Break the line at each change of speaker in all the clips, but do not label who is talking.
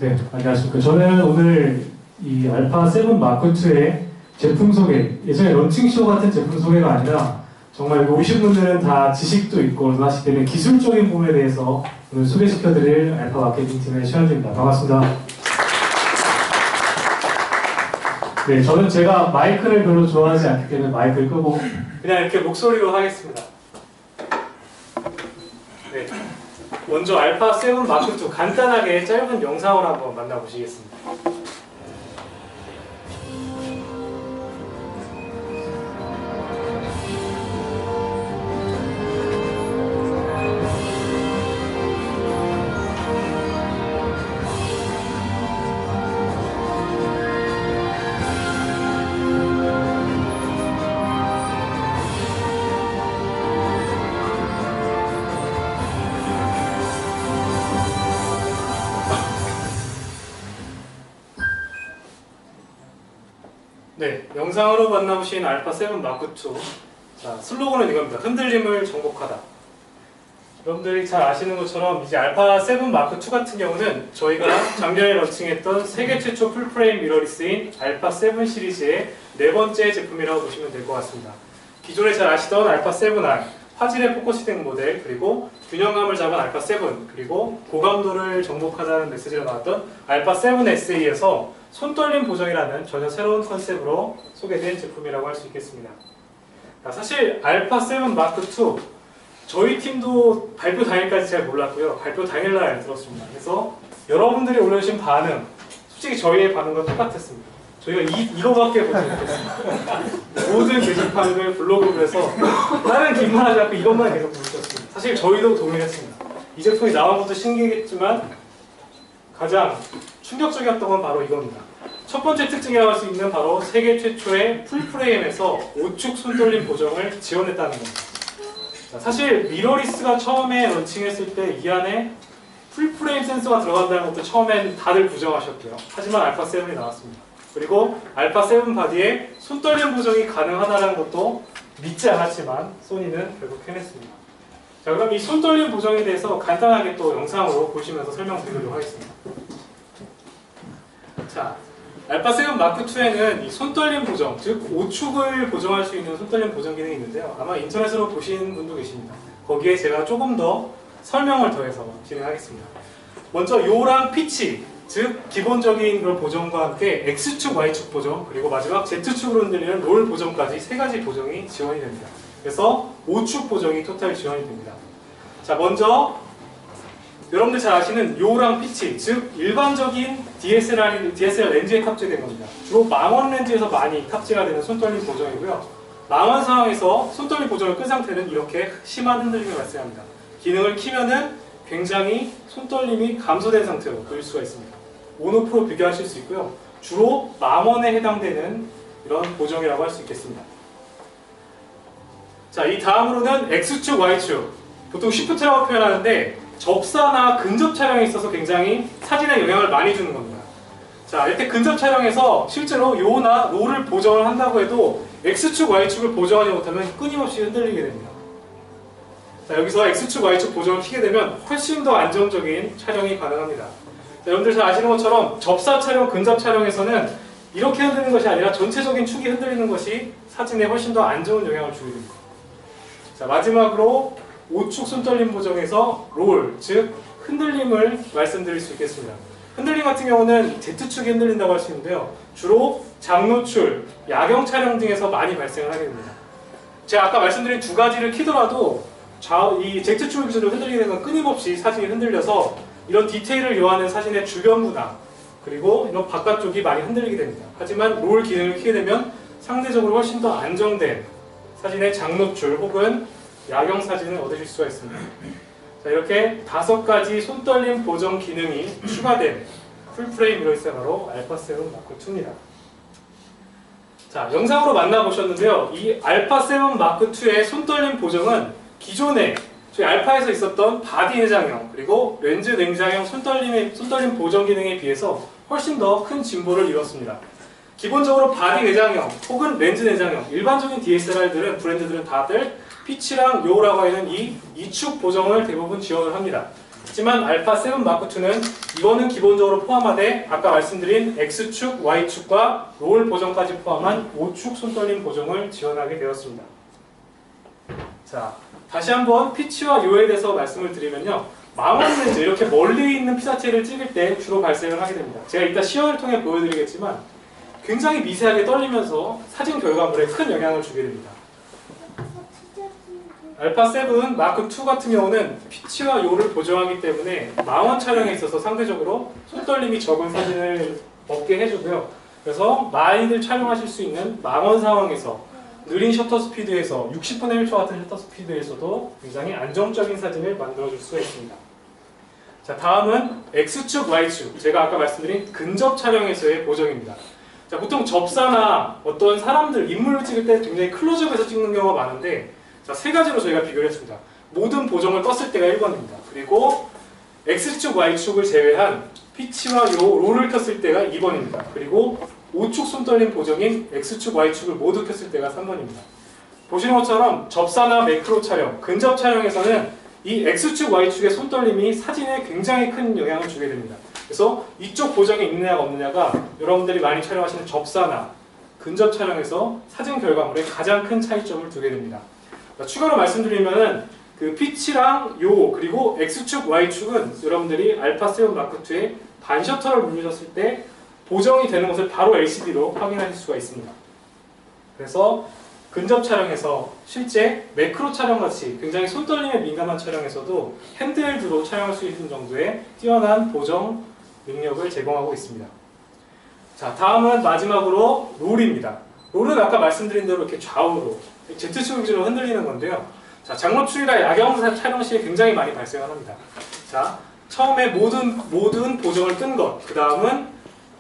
네, 안녕하십니까. 저는 오늘 이 알파 7 마크 2의 제품 소개, 예전에 런칭쇼 같은 제품 소개가 아니라 정말 여기 오신 분들은 다 지식도 있고 하시기 때문에 기술적인 부분에 대해서 오늘 소개시켜드릴 알파 마케팅팀의 최현주입니다. 반갑습니다. 네, 저는 제가 마이크를 별로 좋아하지 않기 때문에 마이크를 끄고 그냥 이렇게 목소리로 하겠습니다. 네, 먼저 알파 7 마크 2 간단하게 짧은 영상을 한번 만나보시겠습니다. 네, 영상으로 만나보신 알파 7 마크 2. 자, 슬로건은 이겁니다. 흔들림을 정복하다. 여러분들이 잘 아시는 것처럼 이제 알파 7 마크 2 같은 경우는 저희가 작년에 런칭했던 세계 최초 풀프레임 미러리스인 알파 7 시리즈의 네 번째 제품이라고 보시면 될 것 같습니다. 기존에 잘 아시던 알파 7R, 화질의 포커싱 모델, 그리고 균형감을 잡은 알파 7, 그리고 고감도를 정복하자는 메시지가 나왔던 알파 7 SA에서 손떨림 보정이라는 전혀 새로운 컨셉으로 소개된 제품이라고 할 수 있겠습니다. 사실 알파 7 마크 2 저희 팀도 발표 당일까지 잘 몰랐고요. 발표 당일날 들었습니다. 그래서 여러분들이 올려주신 반응, 솔직히 저희의 반응과 똑같았습니다. 저희가 이거밖에 보지 못했습니다. 모든 게시판을 블로그로 해서 다른 긴말 하지 않고 이것만 계속 보셨습니다. 사실 저희도 동의했습니다. 이 제품이 나온 것도 신기했지만 가장 충격적이었던 건 바로 이겁니다. 첫 번째 특징이라고 할 수 있는 바로 세계 최초의 풀프레임에서 우측 손떨림 보정을 지원했다는 겁니다. 자, 사실 미러리스가 처음에 런칭했을 때 이 안에 풀프레임 센서가 들어간다는 것도 처음엔 다들 부정하셨고요. 하지만 알파 7이 나왔습니다. 그리고 알파 7 바디에 손떨림 보정이 가능하다는 것도 믿지 않았지만 소니는 결국 해냈습니다. 자, 그럼 이 손떨림 보정에 대해서 간단하게 또 영상으로 보시면서 설명드리도록 하겠습니다. 자, 알파 7 마크 2에는 이 손떨림 보정, 즉 오축을 보정할 수 있는 손떨림 보정 기능이 있는데요. 아마 인터넷으로 보신 분도 계십니다. 거기에 제가 조금 더 설명을 더해서 진행하겠습니다. 먼저 요랑 피치, 즉 기본적인 그런 보정과 함께 X축, Y축 보정, 그리고 마지막 Z축으로 흔들리는 롤 보정까지 세 가지 보정이 지원이 됩니다. 그래서 5축 보정이 토탈 지원이 됩니다. 자, 먼저 여러분들 잘 아시는 요랑 피치, 즉 일반적인 DSLR 렌즈에 탑재된 겁니다. 주로 망원 렌즈에서 많이 탑재가 되는 손떨림 보정이고요. 망원 상황에서 손떨림 보정을 끈 상태는 이렇게 심한 흔들림이 발생합니다. 기능을 키면은 굉장히 손떨림이 감소된 상태로 보일 수가 있습니다. 온오프로 비교하실 수 있고요. 주로 망원에 해당되는 이런 보정이라고 할 수 있겠습니다. 자, 이 다음으로는 X축, Y축. 보통 시프트라고 표현하는데 접사나 근접 촬영에 있어서 굉장히 사진에 영향을 많이 주는 겁니다. 자, 이렇게 근접 촬영에서 실제로 요나 롤을 보정을 한다고 해도 X축, Y축을 보정하지 못하면 끊임없이 흔들리게 됩니다. 자, 여기서 X축, Y축 보정을 켜게 되면 훨씬 더 안정적인 촬영이 가능합니다. 자, 여러분들 잘 아시는 것처럼 접사 촬영, 근접 촬영에서는 이렇게 흔들리는 것이 아니라 전체적인 축이 흔들리는 것이 사진에 훨씬 더 안 좋은 영향을 주게 됩니다. 자, 마지막으로 오축 손떨림 보정에서 롤, 즉 흔들림을 말씀드릴 수 있겠습니다. 흔들림 같은 경우는 Z축이 흔들린다고 할 수 있는데요. 주로 장노출, 야경 촬영 등에서 많이 발생을 하게 됩니다. 제가 아까 말씀드린 두 가지를 키더라도 이 Z축을 기준으로 흔들리게 되면 끊임없이 사진이 흔들려서 이런 디테일을 요하는 사진의 주변부나 그리고 이런 바깥쪽이 많이 흔들리게 됩니다. 하지만 롤 기능을 켜게 되면 상대적으로 훨씬 더 안정된 사진의 장노출 혹은 야경 사진을 얻으실 수가 있습니다. 자, 이렇게 5가지 손떨림 보정 기능이 추가된 풀프레임 미러리스가 바로 알파 7 마크 2입니다. 자, 영상으로 만나보셨는데요. 이 알파 7 마크 2의 손떨림 보정은 기존에 저희 알파에서 있었던 바디 내장형 그리고 렌즈 냉장형 손떨림 보정 기능에 비해서 훨씬 더 큰 진보를 이뤘습니다. 기본적으로 바디 내장형 혹은 렌즈 내장형 일반적인 DSLR들은 브랜드들은 다들 피치랑 요라고 하는 이 2축 보정을 대부분 지원을 합니다. 하지만 알파 7 마크 2는 이거는 기본적으로 포함하되 아까 말씀드린 X축, Y축과 롤 보정까지 포함한 5축 손떨림 보정을 지원하게 되었습니다. 자, 다시 한번 피치와 요에 대해서 말씀을 드리면요. 망원 렌즈, 이렇게 멀리 있는 피사체를 찍을 때 주로 발생을 하게 됩니다. 제가 이따 시연을 통해 보여드리겠지만 굉장히 미세하게 떨리면서 사진 결과물에 큰 영향을 주게 됩니다. 알파 7 마크 2 같은 경우는 피치와 요를 보정하기 때문에 망원 촬영에 있어서 상대적으로 손떨림이 적은 사진을 얻게 해주고요. 그래서 많이들 촬영하실 수 있는 망원 상황에서 느린 셔터 스피드에서 60분의 1초 같은 셔터 스피드에서도 굉장히 안정적인 사진을 만들어줄 수가 있습니다. 자, 다음은 X축, Y축. 제가 아까 말씀드린 근접 촬영에서의 보정입니다. 자, 보통 접사나 어떤 사람들, 인물을 찍을 때 굉장히 클로즈업해서 찍는 경우가 많은데 자, 세 가지로 저희가 비교를 했습니다. 모든 보정을 떴을 때가 1번입니다. 그리고 X축, Y축을 제외한 피치와 요, 롤을 켰을 때가 2번입니다. 그리고 5축 손떨림 보정인 X축, Y축을 모두 켰을 때가 3번입니다. 보시는 것처럼 접사나 매크로 촬영, 근접 촬영에서는 이 X축, Y축의 손떨림이 사진에 굉장히 큰 영향을 주게 됩니다. 그래서 이쪽 보정이 있느냐가 없느냐가 여러분들이 많이 촬영하시는 접사나 근접 촬영에서 사진 결과물에 가장 큰 차이점을 두게 됩니다. 추가로 말씀드리면은 그 피치랑 요 그리고 X축, Y축은 여러분들이 알파 7 마크 2에 반셔터를 누르셨을 때 보정이 되는 것을 바로 LCD로 확인하실 수가 있습니다. 그래서 근접 촬영에서 실제 매크로 촬영같이 굉장히 손떨림에 민감한 촬영에서도 핸드헬드로 촬영할 수 있는 정도의 뛰어난 보정 능력을 제공하고 있습니다. 자, 다음은 마지막으로 롤입니다. 롤은 아까 말씀드린 대로 이렇게 좌우로 Z축 위주로 흔들리는 건데요. 자, 장노출이나 야경 촬영 시에 굉장히 많이 발생을 합니다. 자, 처음에 모든 보정을 끈 것, 그 다음은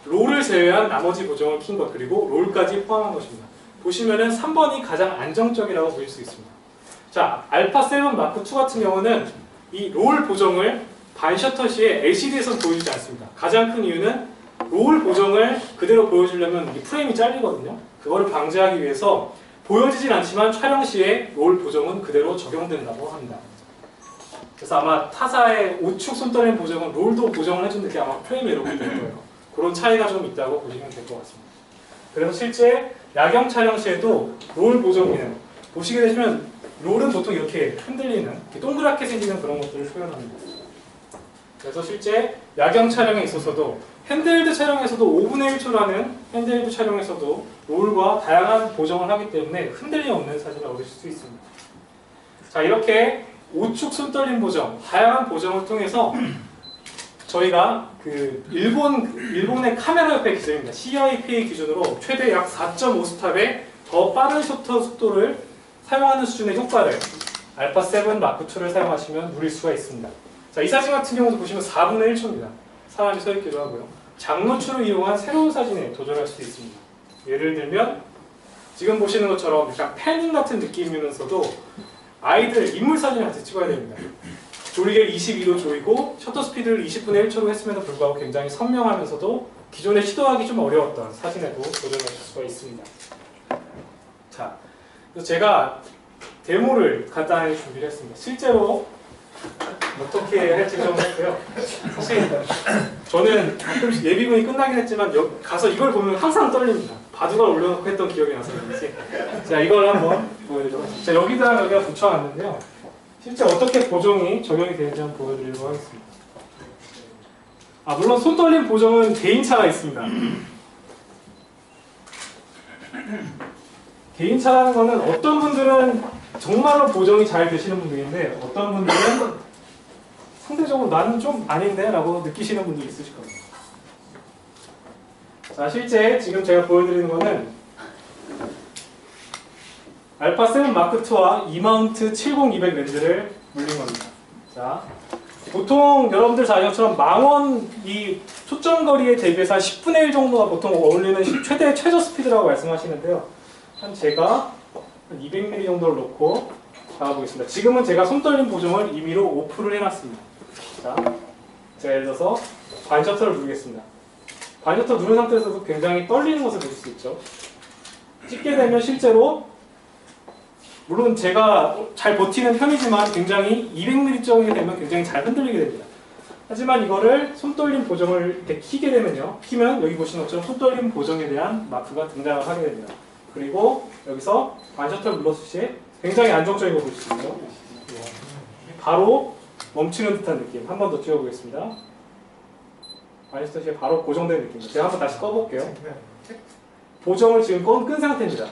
롤을 제외한 나머지 보정을 킨 것, 그리고 롤까지 포함한 것입니다. 보시면은 3번이 가장 안정적이라고 보일 수 있습니다. 자, 알파 7 마크 2 같은 경우는 이 롤 보정을 반셔터 시에 LCD에서 보여주지 않습니다. 가장 큰 이유는 롤 보정을 그대로 보여주려면 이 프레임이 잘리거든요. 그거를 방지하기 위해서 보여지진 않지만 촬영 시에 롤 보정은 그대로 적용된다고 합니다. 그래서 아마 타사의 5축 손떨림 보정은 롤도 보정을 해주는 게 아마 프레임에 이렇게 될 거예요. 그런 차이가 좀 있다고 보시면 될 것 같습니다. 그래서 실제 야경 촬영 시에도 롤 보정기능 보시게 되시면 롤은 보통 이렇게 흔들리는 이렇게 동그랗게 생기는 그런 것들을 표현합니다. 그래서 실제 야경 촬영에 있어서도 핸드헬드 촬영에서도 5분의 1초라는 핸드헬드 촬영에서도 롤과 다양한 보정을 하기 때문에 흔들림 없는 사진을 얻으실 수 있습니다. 자, 이렇게 5축 손떨림 보정, 다양한 보정을 통해서 저희가 그 일본의 카메라 협회 기준입니다. CIPA 기준으로 최대 약 4.5스탑의 더 빠른 셔터 속도를 사용하는 수준의 효과를 알파 7 마크 2를 사용하시면 누릴 수가 있습니다. 자, 이 사진 같은 경우도 보시면 4분의 1초입니다. 사람이 서 있기도 하고요. 장노출을 이용한 새로운 사진에 도전할 수 있습니다. 예를 들면 지금 보시는 것처럼 약간 패닝 같은 느낌이면서도 아이들 인물 사진을 같이 찍어야 됩니다. 조리개를 22도 조이고 셔터 스피드를 20분의 1초로 했음에도 불구하고 굉장히 선명하면서도 기존에 시도하기 좀 어려웠던 사진에도 도전하실 수가 있습니다. 자, 그래서 제가 데모를 간단히 준비를 했습니다. 실제로 어떻게 할지 좀 했고요. 사실 저는 예비군이 끝나긴 했지만 가서 이걸 보면 항상 떨립니다. 바둑을 올려놓고 했던 기억이 나서 그런지. 자, 이걸 한번 보여드리도록 하겠습니다. 자, 여기다 붙여놨는데요. 실제 어떻게 보정이 적용이 되는지 한번 보여드리도록 하겠습니다. 아, 물론 손떨림 보정은 개인차가 있습니다. 개인차라는 거는 어떤 분들은 정말로 보정이 잘 되시는 분들인데 어떤 분들은 상대적으로 나는 좀 아닌데 라고 느끼시는 분들이 있으실 겁니다. 자, 실제 지금 제가 보여드리는 거는 알파 7 마크 2와 이마운트 70200 렌즈를 물린 겁니다. 자, 보통 여러분들 다 아시는 것처럼 망원 이 초점거리에 대비해서 한 10분의 1 정도가 보통 어울리는 최저 스피드라고 말씀하시는데요. 한 제가 한 200mm 정도를 놓고 잡아보겠습니다. 지금은 제가 손떨림 보정을 임의로 오프를 해놨습니다. 자, 제가 예를 들어서 반셔터를 누르겠습니다. 반셔터 누른 상태에서도 굉장히 떨리는 것을 보실 수 있죠. 찍게 되면 실제로 물론 제가 잘 버티는 편이지만 굉장히 200mm 정도 되면 굉장히 잘 흔들리게 됩니다. 하지만 이거를 손떨림 보정을 이렇게 키게 되면요. 키면 여기 보시는 것처럼 손떨림 보정에 대한 마크가 등장을 하게 됩니다. 그리고 여기서 반셔터를 눌렀을 시에 굉장히 안정적인 걸 볼 수 있어요. 바로 멈추는 듯한 느낌. 한 번 더 띄워보겠습니다. 반셔터 시에 바로 고정된 느낌입니다. 제가 한번 다시 꺼볼게요. 보정을 지금 끈 상태입니다.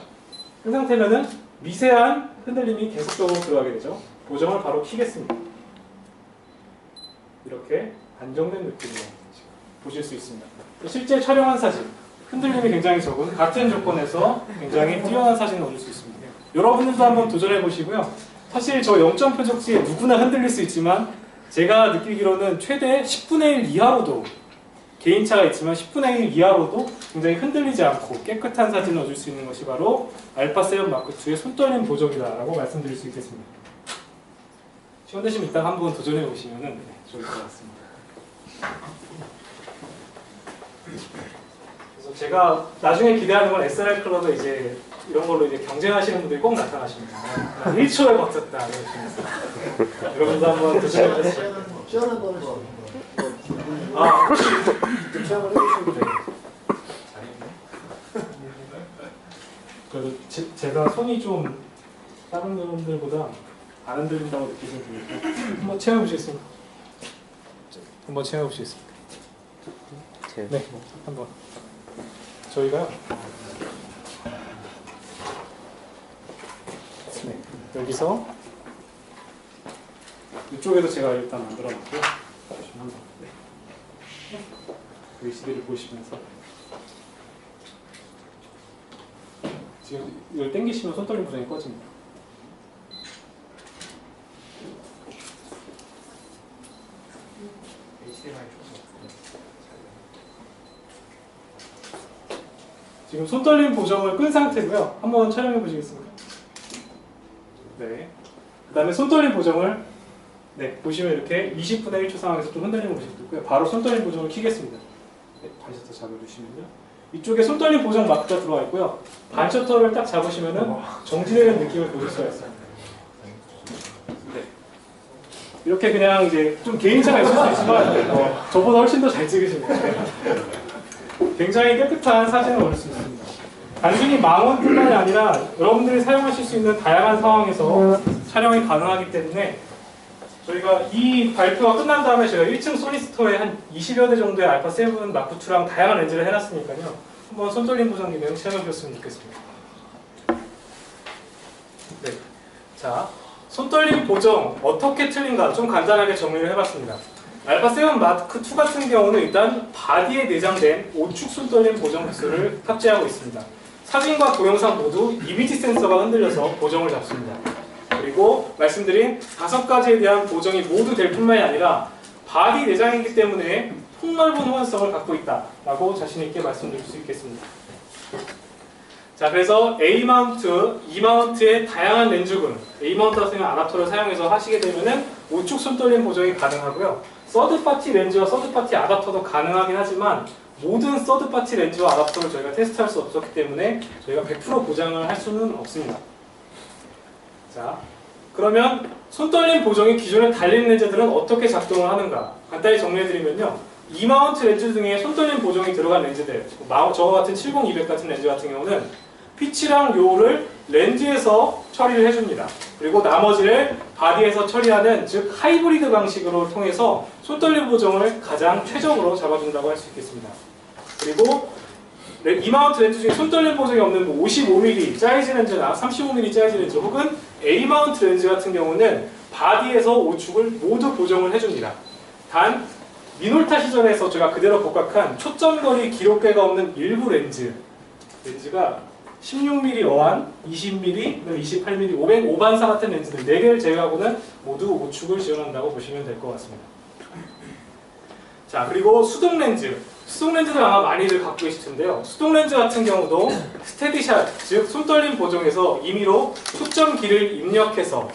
끈 상태면은 미세한 흔들림이 계속적으로 들어가게 되죠. 보정을 바로 키겠습니다. 이렇게 안정된 느낌으로 보실 수 있습니다. 실제 촬영한 사진, 흔들림이 굉장히 적은 같은 조건에서 굉장히 뛰어난 사진을 얻을 수 있습니다. 여러분들도 한번 도전해 보시고요. 사실 저 0점 표적지에 누구나 흔들릴 수 있지만 제가 느끼기로는 최대 10분의 1 이하로도 개인차가 있지만 10분의 1 이하로도 굉장히 흔들리지 않고 깨끗한 사진을 얻을 수 있는 것이 바로 알파7 마크2의 손떨림 보정이다라고 말씀드릴 수 있겠습니다. 시간 되시면 이따 한번 도전해 보시면 좋을 것 같습니다. 그래서 제가 나중에 기대하는 건 SLR 클럽에 이제 이런 걸로 이제 경쟁하시는 분들이 꼭 나타나십니다. 1초에 버텼다. 여러분도 한번 도전해 보세요.
시원한 거는 뭐.
아,
체험을 해주시면 돼요.
그래도 제가 손이 좀 다른 분들보다 안 흔들린다고 느끼시는 분이 한번 체험해 보시겠습니다. 한번 체험해 보시겠습니다. 네, 한번 저희가요. 네, 여기서 이쪽에도 제가 일단 만들어 놨고요. 네. VCD를 보시면서 지금 이걸 당기시면 손떨림 보정이 꺼집니다. 지금 손떨림 보정을 끈 상태고요. 한번 촬영해 보시겠습니까? 네. 그 다음에 손떨림 보정을 보시면 이렇게 20분의 1초 상황에서 좀 흔들리는 모습이 있고요. 바로 손떨림 보정을 키겠습니다. 네, 반셔터 잡아주시면요. 이쪽에 손떨림 보정 마크가 들어가 있고요. 반셔터를 딱 잡으시면은 정지되는 느낌을 보실 수가 있어요. 네. 이렇게 그냥 이제 좀 개인차가 있을 수 있지만 저보다 훨씬 더 잘 찍으십니다. 굉장히 깨끗한 사진을 얻을 수 있습니다. 단순히 망원뿐만이 아니라 여러분들이 사용하실 수 있는 다양한 상황에서 촬영이 가능하기 때문에 저희가 이 발표가 끝난 다음에 제가 1층 소니스토어에 한 20여 대 정도의 알파7 마크2랑 다양한 렌즈를 해놨으니까요. 한번 손떨림 보정 기능 체험해 보셨으면 좋겠습니다. 네. 자, 손떨림 보정 어떻게 틀린가 좀 간단하게 정리를 해봤습니다. 알파7 마크2 같은 경우는 일단 바디에 내장된 오축 손떨림 보정 기술을 탑재하고 있습니다. 사진과 동영상 모두 이미지 센서가 흔들려서 보정을 잡습니다. 그리고 말씀드린 5가지에 대한 보정이 모두 될 뿐만이 아니라 바디 내장이기 때문에 폭넓은 호환성을 갖고 있다라고 자신 있게 말씀드릴 수 있겠습니다. 자, 그래서 A 마운트, E 마운트의 다양한 렌즈군, A 마운트 같은 경우 아답터를 사용해서 하시게 되면은 우측 손떨림 보정이 가능하고요. 서드 파티 렌즈와 서드 파티 아답터도 가능하긴 하지만 모든 서드 파티 렌즈와 아답터를 저희가 테스트할 수 없었기 때문에 저희가 100% 보장을 할 수는 없습니다. 자, 그러면 손떨림 보정이 기존에 달린 렌즈들은 어떻게 작동을 하는가 간단히 정리해드리면요. E 마운트 렌즈 등에 손떨림 보정이 들어간 렌즈들, 저와 같은 70200 같은 렌즈 같은 경우는 피치랑 요를 렌즈에서 처리를 해줍니다. 그리고 나머지를 바디에서 처리하는 즉 하이브리드 방식으로 통해서 손떨림 보정을 가장 최적으로 잡아준다고 할 수 있겠습니다. 그리고 E 마운트 렌즈 중에 손떨림 보정이 없는 55mm 사이즈 렌즈나 35mm 사이즈 렌즈 혹은 A 마운트 렌즈 같은 경우는 바디에서 오축을 모두 보정을 해줍니다. 단 미놀타 시절에서 제가 그대로 복각한 초점거리 기록계가 없는 일부 렌즈가 16mm 어안, 20mm, 28mm, 500 5반사 같은 렌즈들 4개를 제외하고는 모두 오축을 지원한다고 보시면 될 것 같습니다. 자, 그리고 수동 렌즈. 수동 렌즈들 아마 많이들 갖고 계실 텐데요. 수동 렌즈 같은 경우도 스테디샷, 즉 손떨림 보정에서 임의로 초점기를 입력해서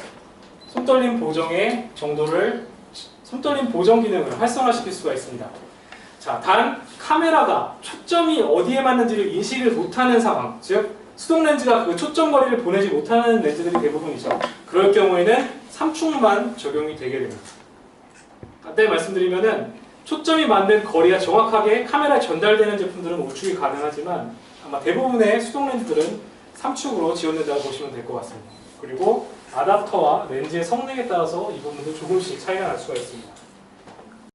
손떨림 보정의 정도를 손떨림 보정 기능을 활성화시킬 수가 있습니다. 자, 단 카메라가 초점이 어디에 맞는지를 인식을 못하는 상황, 즉 수동 렌즈가 그 초점 거리를 보내지 못하는 렌즈들이 대부분이죠. 그럴 경우에는 3축만 적용이 되게 됩니다. 간단히 말씀드리면은 초점이 맞는 거리가 정확하게 카메라에 전달되는 제품들은 5축이 가능하지만 아마 대부분의 수동 렌즈들은 3축으로 지원된다고 보시면 될 것 같습니다. 그리고 아답터와 렌즈의 성능에 따라서 이 부분도 조금씩 차이가 날 수가 있습니다.